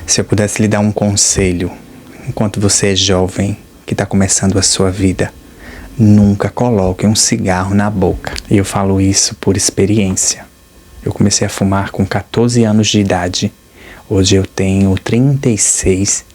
Se eu pudesse lhe dar um conselho, enquanto você é jovem, que está começando a sua vida, nunca coloque um cigarro na boca. E eu falo isso por experiência. Eu comecei a fumar com 14 anos de idade. Hoje eu tenho 36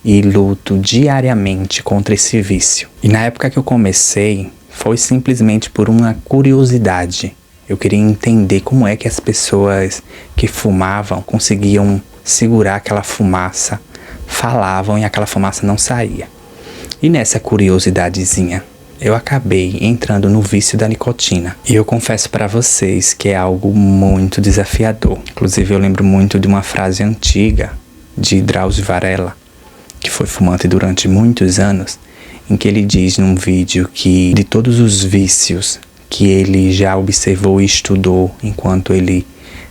e luto diariamente contra esse vício. E na época que eu comecei, foi simplesmente por uma curiosidade. Eu queria entender como é que as pessoas que fumavam conseguiam segurar aquela fumaça, falavam e aquela fumaça não saía. E nessa curiosidadezinha, eu acabei entrando no vício da nicotina. E eu confesso para vocês que é algo muito desafiador. Inclusive eu lembro muito de uma frase antiga de Drauzio Varela, que foi fumante durante muitos anos, em que ele diz num vídeo que de todos os vícios que ele já observou e estudou enquanto ele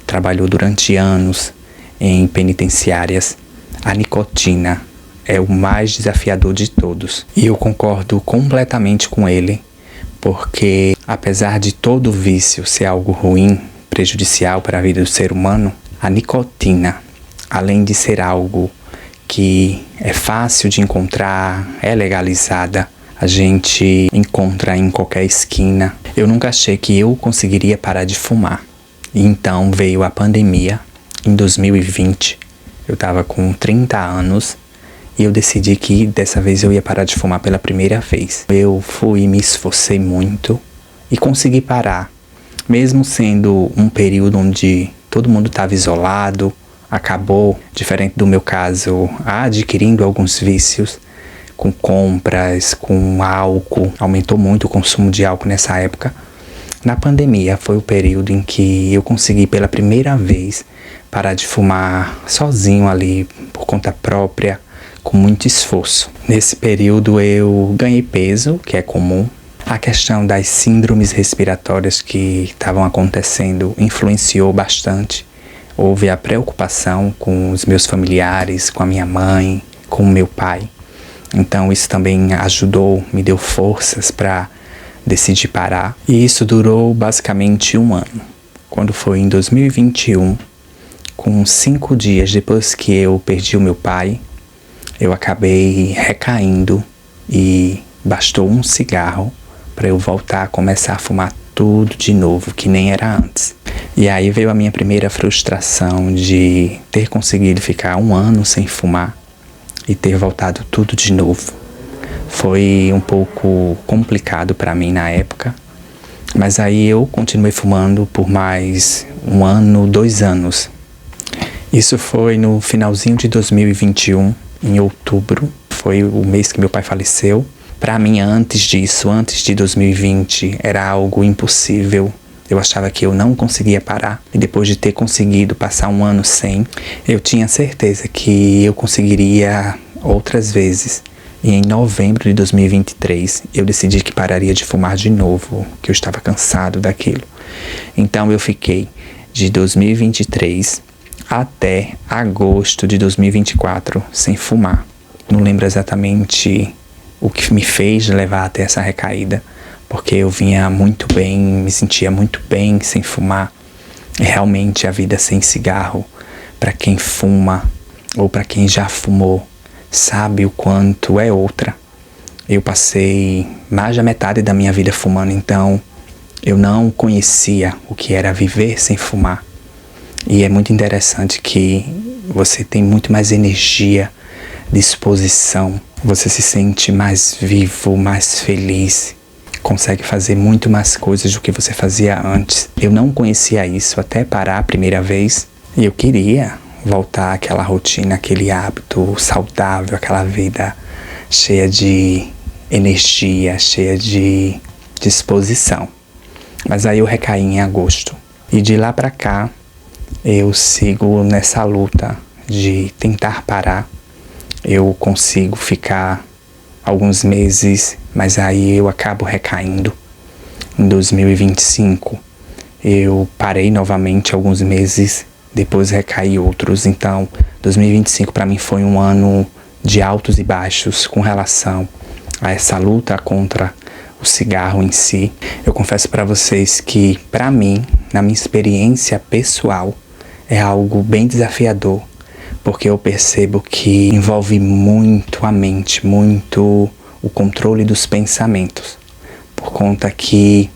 trabalhou durante anos em penitenciárias, a nicotina é o mais desafiador de todos. E eu concordo completamente com ele, porque apesar de todo vício ser algo ruim, prejudicial para a vida do ser humano, a nicotina, além de ser algo que é fácil de encontrar, é legalizada, a gente encontra em qualquer esquina. Eu nunca achei que eu conseguiria parar de fumar. E então veio a pandemia, em 2020. Eu estava com 30 anos e eu decidi que dessa vez eu ia parar de fumar pela primeira vez. Eu fui e me esforcei muito e consegui parar, mesmo sendo um período onde todo mundo estava isolado, acabou, diferente do meu caso, adquirindo alguns vícios, com compras, com álcool, aumentou muito o consumo de álcool nessa época. Na pandemia foi o período em que eu consegui pela primeira vez parar de fumar sozinho ali, por conta própria, com muito esforço. Nesse período eu ganhei peso, que é comum. A questão das síndromes respiratórias que estavam acontecendo influenciou bastante. Houve a preocupação com os meus familiares, com a minha mãe, com o meu pai. Então isso também ajudou, me deu forças para decidir parar. E isso durou basicamente um ano. Quando foi em 2021, com 5 dias depois que eu perdi o meu pai, eu acabei recaindo e bastou um cigarro para eu voltar a começar a fumar tudo de novo, que nem era antes. E aí veio a minha primeira frustração de ter conseguido ficar um ano sem fumar e ter voltado tudo de novo. Foi um pouco complicado para mim na época, mas aí eu continuei fumando por mais 1 ano, 2 anos. Isso foi no finalzinho de 2021, em outubro, foi o mês que meu pai faleceu. Para mim, antes disso, antes de 2020, era algo impossível. Eu achava que eu não conseguia parar. E depois de ter conseguido passar 1 ano sem, eu tinha certeza que eu conseguiria outras vezes. E em novembro de 2023, eu decidi que pararia de fumar de novo, que eu estava cansado daquilo. Então eu fiquei de 2023 até agosto de 2024 sem fumar. Não lembro exatamente o que me fez levar até essa recaída, porque eu vinha muito bem, me sentia muito bem sem fumar. E realmente a vida sem cigarro, para quem fuma ou para quem já fumou, sabe o quanto é outra. Eu passei mais da metade da minha vida fumando, então eu não conhecia o que era viver sem fumar. E é muito interessante que você tem muito mais energia, disposição, você se sente mais vivo, mais feliz, consegue fazer muito mais coisas do que você fazia antes. Eu não conhecia isso até parar a primeira vez e eu queria voltar àquela rotina, aquele hábito saudável, aquela vida cheia de energia, cheia de disposição. Mas aí eu recaí em agosto. E de lá pra cá, eu sigo nessa luta de tentar parar. Eu consigo ficar alguns meses, mas aí eu acabo recaindo. Em 2025, eu parei novamente alguns meses, depois recaí outros. Então, 2025 para mim foi um ano de altos e baixos com relação a essa luta contra o cigarro em si. Eu confesso para vocês que, para mim, na minha experiência pessoal, é algo bem desafiador, porque eu percebo que envolve muito a mente, muito o controle dos pensamentos, por conta que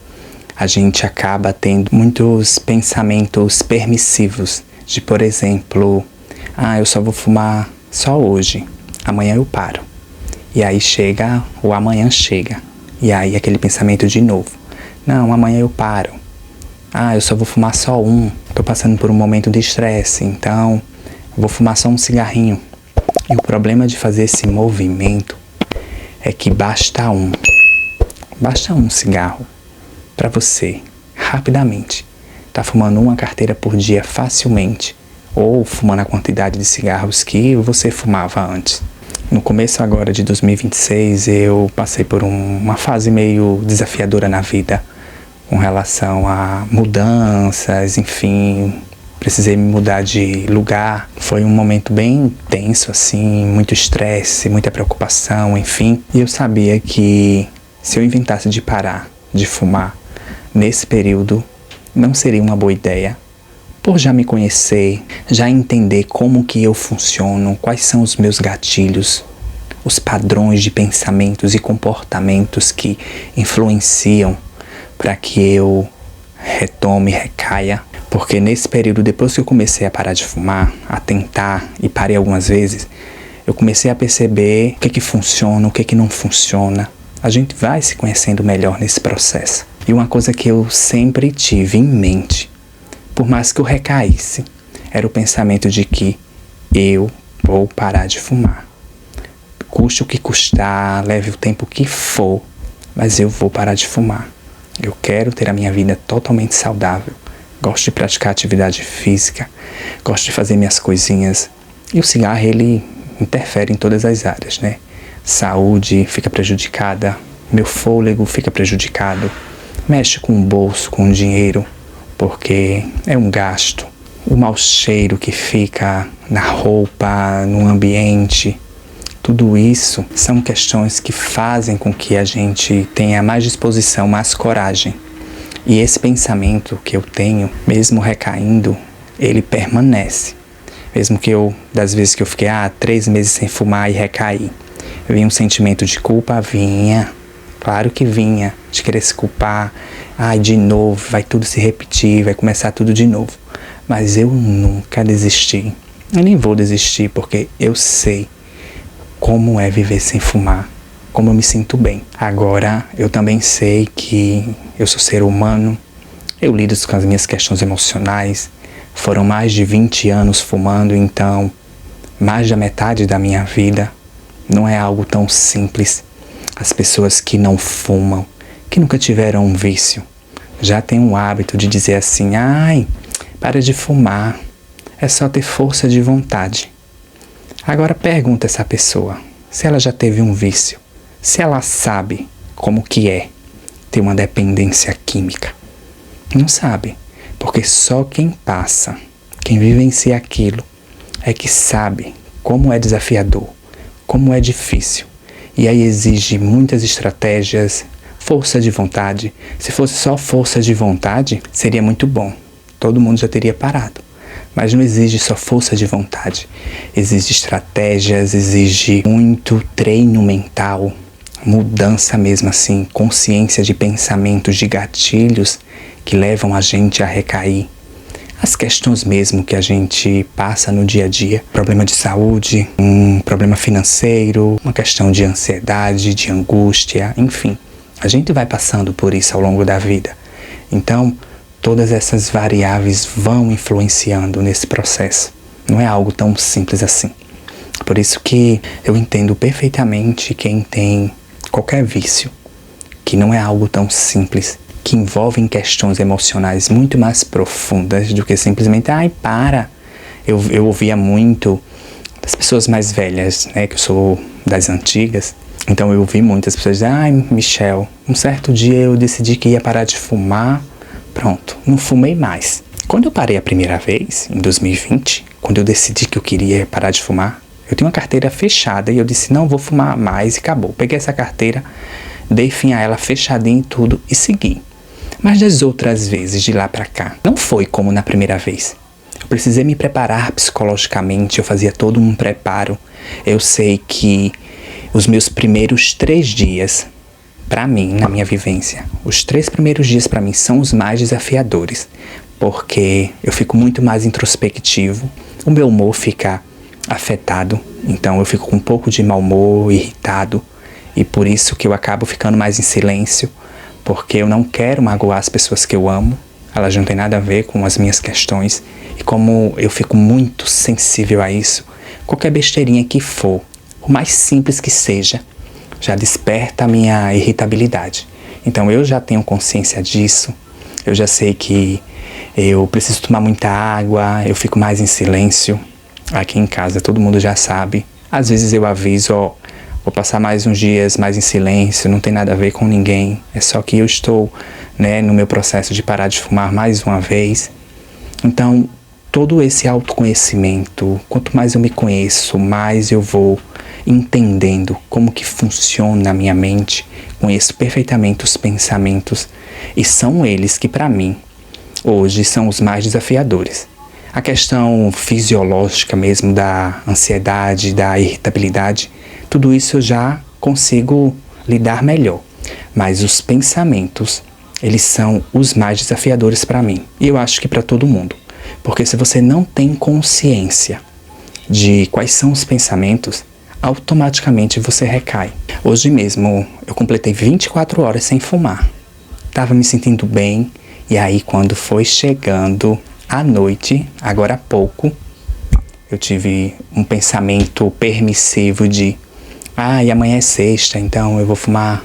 a gente acaba tendo muitos pensamentos permissivos, de, por exemplo, eu só vou fumar só hoje, amanhã eu paro. E aí o amanhã chega, e aí aquele pensamento de novo, não, amanhã eu paro. Eu só vou fumar só um, tô passando por um momento de estresse, então vou fumar só um cigarrinho. E o problema de fazer esse movimento é que basta um cigarro para você, rapidamente, tá fumando uma carteira por dia facilmente, ou fumando a quantidade de cigarros que você fumava antes. No começo agora de 2026, eu passei por uma fase meio desafiadora na vida, com relação a mudanças, enfim, precisei me mudar de lugar. Foi um momento bem tenso, assim, muito estresse, muita preocupação, enfim. E eu sabia que se eu inventasse de parar de fumar nesse período, não seria uma boa ideia. Por já me conhecer, já entender como que eu funciono, quais são os meus gatilhos, os padrões de pensamentos e comportamentos que influenciam para que eu retome, recaia. Porque nesse período, depois que eu comecei a parar de fumar, a tentar e parei algumas vezes, eu comecei a perceber o que funciona, o que não funciona. A gente vai se conhecendo melhor nesse processo. E uma coisa que eu sempre tive em mente, por mais que eu recaísse, era o pensamento de que eu vou parar de fumar. Custe o que custar, leve o tempo que for, mas eu vou parar de fumar. Eu quero ter a minha vida totalmente saudável. Gosto de praticar atividade física, gosto de fazer minhas coisinhas. E o cigarro, ele interfere em todas as áreas, né? Saúde fica prejudicada, meu fôlego fica prejudicado, mexe com o bolso, com o dinheiro, porque é um gasto. O mau cheiro que fica na roupa, no ambiente, tudo isso são questões que fazem com que a gente tenha mais disposição, mais coragem. E esse pensamento que eu tenho, mesmo recaindo, ele permanece. Mesmo que das vezes que eu fiquei 3 meses sem fumar e recaí, vinha um sentimento de culpa, vinha, claro que vinha, de querer se culpar, de novo, vai tudo se repetir, vai começar tudo de novo. Mas eu nunca desisti, eu nem vou desistir, porque eu sei como é viver sem fumar, como eu me sinto bem. Agora, eu também sei que eu sou ser humano, eu lido com as minhas questões emocionais, foram mais de 20 anos fumando, então mais da metade da minha vida não é algo tão simples. As pessoas que não fumam, que nunca tiveram um vício, já têm um hábito de dizer assim, para de fumar, é só ter força de vontade. Agora pergunta essa pessoa, se ela já teve um vício, se ela sabe como que é ter uma dependência química. Não sabe, porque só quem passa, quem vivencia aquilo, é que sabe como é desafiador, como é difícil. E aí exige muitas estratégias, força de vontade. Se fosse só força de vontade, seria muito bom. Todo mundo já teria parado. Mas não exige só força de vontade. Exige estratégias, exige muito treino mental, mudança mesmo assim, consciência de pensamentos, de gatilhos que levam a gente a recair. As questões mesmo que a gente passa no dia a dia, problema de saúde, um problema financeiro, uma questão de ansiedade, de angústia, enfim. A gente vai passando por isso ao longo da vida. Então, todas essas variáveis vão influenciando nesse processo. Não é algo tão simples assim. Por isso que eu entendo perfeitamente quem tem qualquer vício, que não é algo tão simples, que envolvem questões emocionais muito mais profundas do que simplesmente, para. Eu ouvia muito das pessoas mais velhas, né, que eu sou das antigas, então eu ouvi muitas pessoas dizer, Michel, um certo dia eu decidi que ia parar de fumar, pronto, não fumei mais. Quando eu parei a primeira vez, em 2020, quando eu decidi que eu queria parar de fumar, eu tinha uma carteira fechada e eu disse, não vou fumar mais e acabou. Peguei essa carteira, dei fim a ela fechadinha e tudo e segui. Mas das outras vezes, de lá pra cá, não foi como na primeira vez. Eu precisei me preparar psicologicamente, eu fazia todo um preparo. Eu sei que os meus primeiros 3 dias, para mim, na minha vivência, os 3 primeiros dias para mim são os mais desafiadores, porque eu fico muito mais introspectivo, o meu humor fica afetado, então eu fico com um pouco de mau humor, irritado, e por isso que eu acabo ficando mais em silêncio, porque eu não quero magoar as pessoas que eu amo, elas não têm nada a ver com as minhas questões, e como eu fico muito sensível a isso, qualquer besteirinha que for, o mais simples que seja, já desperta a minha irritabilidade. Então eu já tenho consciência disso, eu já sei que eu preciso tomar muita água, eu fico mais em silêncio. Aqui em casa todo mundo já sabe. Às vezes eu aviso, ó, vou passar mais uns dias mais em silêncio, não tem nada a ver com ninguém. É só que eu estou, né, no meu processo de parar de fumar mais uma vez. Então, todo esse autoconhecimento, quanto mais eu me conheço, mais eu vou entendendo como que funciona a minha mente, conheço perfeitamente os pensamentos e são eles que para mim hoje são os mais desafiadores. A questão fisiológica mesmo da ansiedade, da irritabilidade, tudo isso eu já consigo lidar melhor, mas os pensamentos, eles são os mais desafiadores para mim e eu acho que para todo mundo. Porque se você não tem consciência de quais são os pensamentos, automaticamente você recai. Hoje mesmo eu completei 24 horas sem fumar. Estava me sentindo bem e aí quando foi chegando à noite, agora há pouco, eu tive um pensamento permissivo de e amanhã é sexta, então eu vou fumar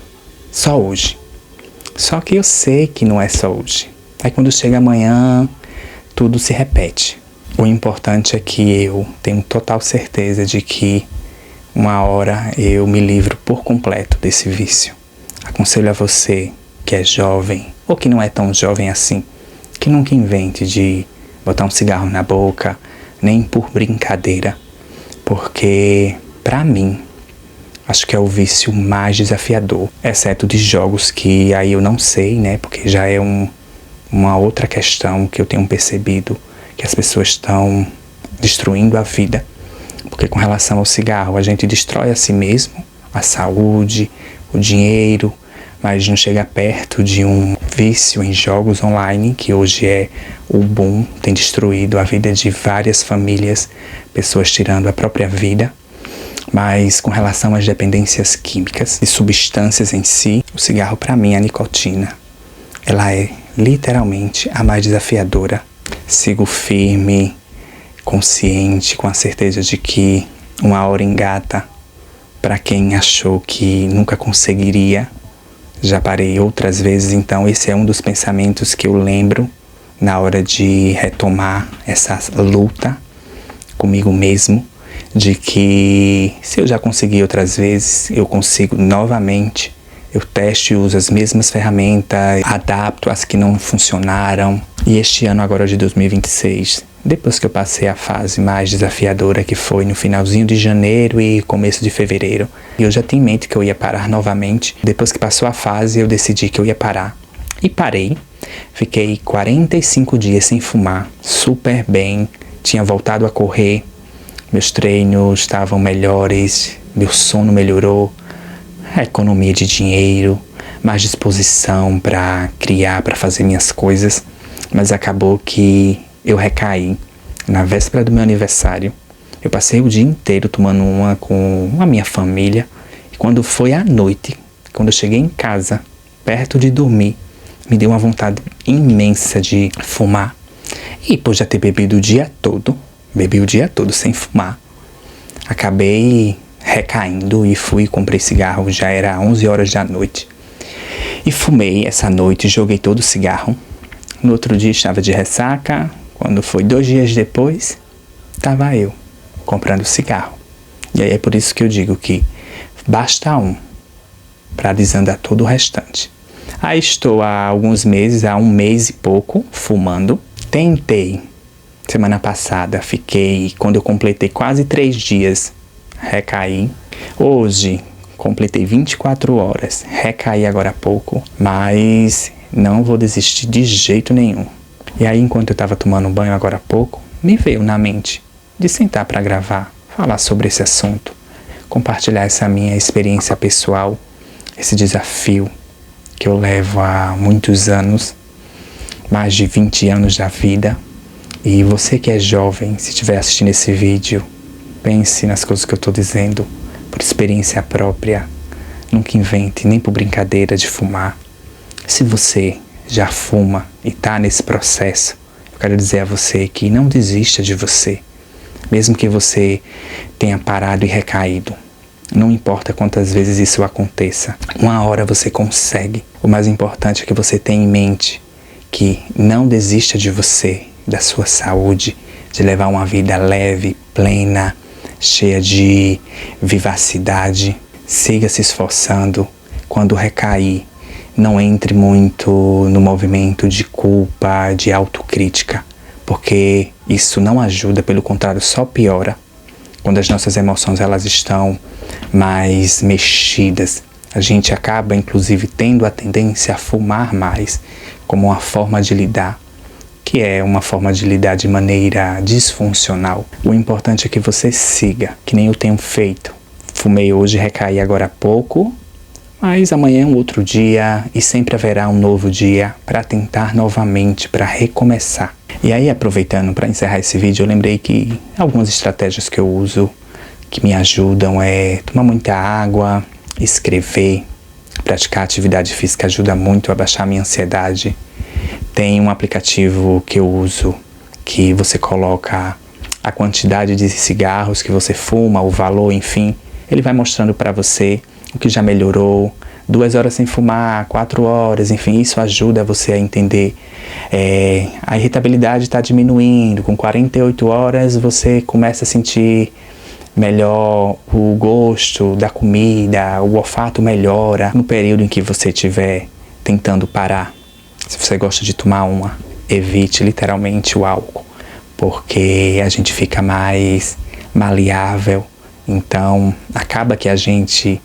só hoje. Só que eu sei que não é só hoje. Aí quando chega amanhã, tudo se repete. O importante é que eu tenho total certeza de que uma hora eu me livro por completo desse vício. Aconselho a você que é jovem, ou que não é tão jovem assim, que nunca invente de botar um cigarro na boca, nem por brincadeira, porque para mim, acho que é o vício mais desafiador, exceto de jogos que aí eu não sei, né, porque já é uma outra questão que eu tenho percebido, que as pessoas estão destruindo a vida, porque com relação ao cigarro a gente destrói a si mesmo, a saúde, o dinheiro, mas não chega perto de um vício em jogos online, que hoje é o boom, tem destruído a vida de várias famílias, pessoas tirando a própria vida. Mas com relação às dependências químicas e substâncias em si, o cigarro para mim, a nicotina, ela é literalmente a mais desafiadora. Sigo firme, consciente, com a certeza de que uma hora engata. Para quem achou que nunca conseguiria, já parei outras vezes, então esse é um dos pensamentos que eu lembro na hora de retomar essa luta comigo mesmo, de que se eu já consegui outras vezes, eu consigo novamente. Eu testo e uso as mesmas ferramentas, adapto as que não funcionaram. E este ano agora de 2026, depois que eu passei a fase mais desafiadora, que foi no finalzinho de janeiro e começo de fevereiro, eu já tinha em mente que eu ia parar novamente. Depois que passou a fase, eu decidi que eu ia parar. E parei. Fiquei 45 dias sem fumar, super bem. Tinha voltado a correr, meus treinos estavam melhores, meu sono melhorou, a economia de dinheiro, mais disposição para criar, para fazer minhas coisas. Mas acabou que eu recaí na véspera do meu aniversário. Eu passei o dia inteiro tomando uma com a minha família. E quando foi à noite, quando eu cheguei em casa, perto de dormir, me deu uma vontade imensa de fumar. E por já ter bebido o dia todo, bebi o dia todo sem fumar, acabei recaindo e fui, comprei cigarro, já era 11 horas da noite. E fumei essa noite, joguei todo o cigarro. No outro dia estava de ressaca, quando foi 2 dias depois, estava eu comprando cigarro. E aí é por isso que eu digo que basta um para desandar todo o restante. Aí estou há alguns meses, há 1 mês e pouco, fumando. Tentei, semana passada, quando eu completei quase 3 dias, recaí. Hoje, completei 24 horas, recaí agora há pouco, mas não vou desistir de jeito nenhum. E aí, enquanto eu estava tomando banho agora há pouco, me veio na mente de sentar para gravar, falar sobre esse assunto, compartilhar essa minha experiência pessoal, esse desafio que eu levo há muitos anos, mais de 20 anos da vida. E você que é jovem, se estiver assistindo esse vídeo, pense nas coisas que eu estou dizendo, por experiência própria. Nunca invente, nem por brincadeira, de fumar. Se você já fuma e está nesse processo, eu quero dizer a você que não desista de você, mesmo que você tenha parado e recaído. Não importa quantas vezes isso aconteça, uma hora você consegue. O mais importante é que você tenha em mente que não desista de você, da sua saúde, de levar uma vida leve, plena, cheia de vivacidade. Siga se esforçando. Quando recair, não entre muito no movimento de culpa, de autocrítica, porque isso não ajuda, pelo contrário, só piora. Quando as nossas emoções elas estão mais mexidas, a gente acaba inclusive tendo a tendência a fumar mais, como uma forma de lidar, que é uma forma de lidar de maneira disfuncional. O importante é que você siga, que nem eu tenho feito. Fumei hoje, recaí agora há pouco, mas amanhã é um outro dia e sempre haverá um novo dia para tentar novamente, para recomeçar. E aí, aproveitando para encerrar esse vídeo, eu lembrei que algumas estratégias que eu uso que me ajudam é tomar muita água, escrever, praticar atividade física ajuda muito a baixar a minha ansiedade. Tem um aplicativo que eu uso que você coloca a quantidade de cigarros que você fuma, o valor, enfim. Ele vai mostrando para você o que já melhorou, 2 horas sem fumar, 4 horas, enfim, isso ajuda você a entender. A irritabilidade está diminuindo, com 48 horas você começa a sentir melhor o gosto da comida, o olfato melhora. No período em que você estiver tentando parar, se você gosta de tomar uma, evite literalmente o álcool, porque a gente fica mais maleável, então acaba que a gente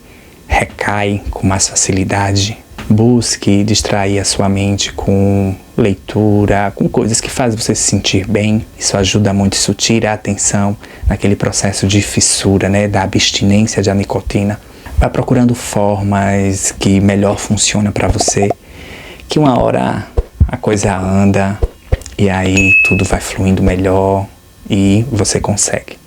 recai com mais facilidade. Busque distrair a sua mente com leitura, com coisas que fazem você se sentir bem. Isso ajuda muito, isso tira a atenção naquele processo de fissura, né, da abstinência da nicotina. Vá procurando formas que melhor funcionam para você, que uma hora a coisa anda e aí tudo vai fluindo melhor e você consegue.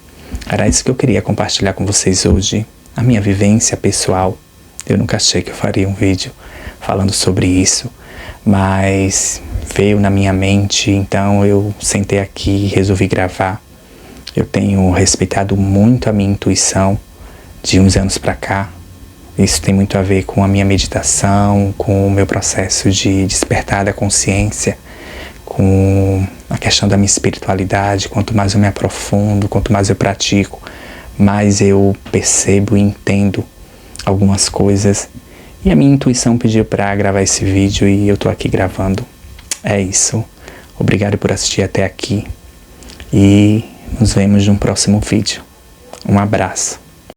Era isso que eu queria compartilhar com vocês hoje, a minha vivência pessoal. Eu nunca achei que eu faria um vídeo falando sobre isso, mas veio na minha mente, então eu sentei aqui e resolvi gravar. Eu tenho respeitado muito a minha intuição de uns anos para cá. Isso tem muito a ver com a minha meditação, com o meu processo de despertar da consciência, com a questão da minha espiritualidade. Quanto mais eu me aprofundo, quanto mais eu pratico, mais eu percebo e entendo algumas coisas. E a minha intuição pediu para gravar esse vídeo e eu tô aqui gravando. É isso. Obrigado por assistir até aqui e nos vemos no próximo vídeo. Um abraço.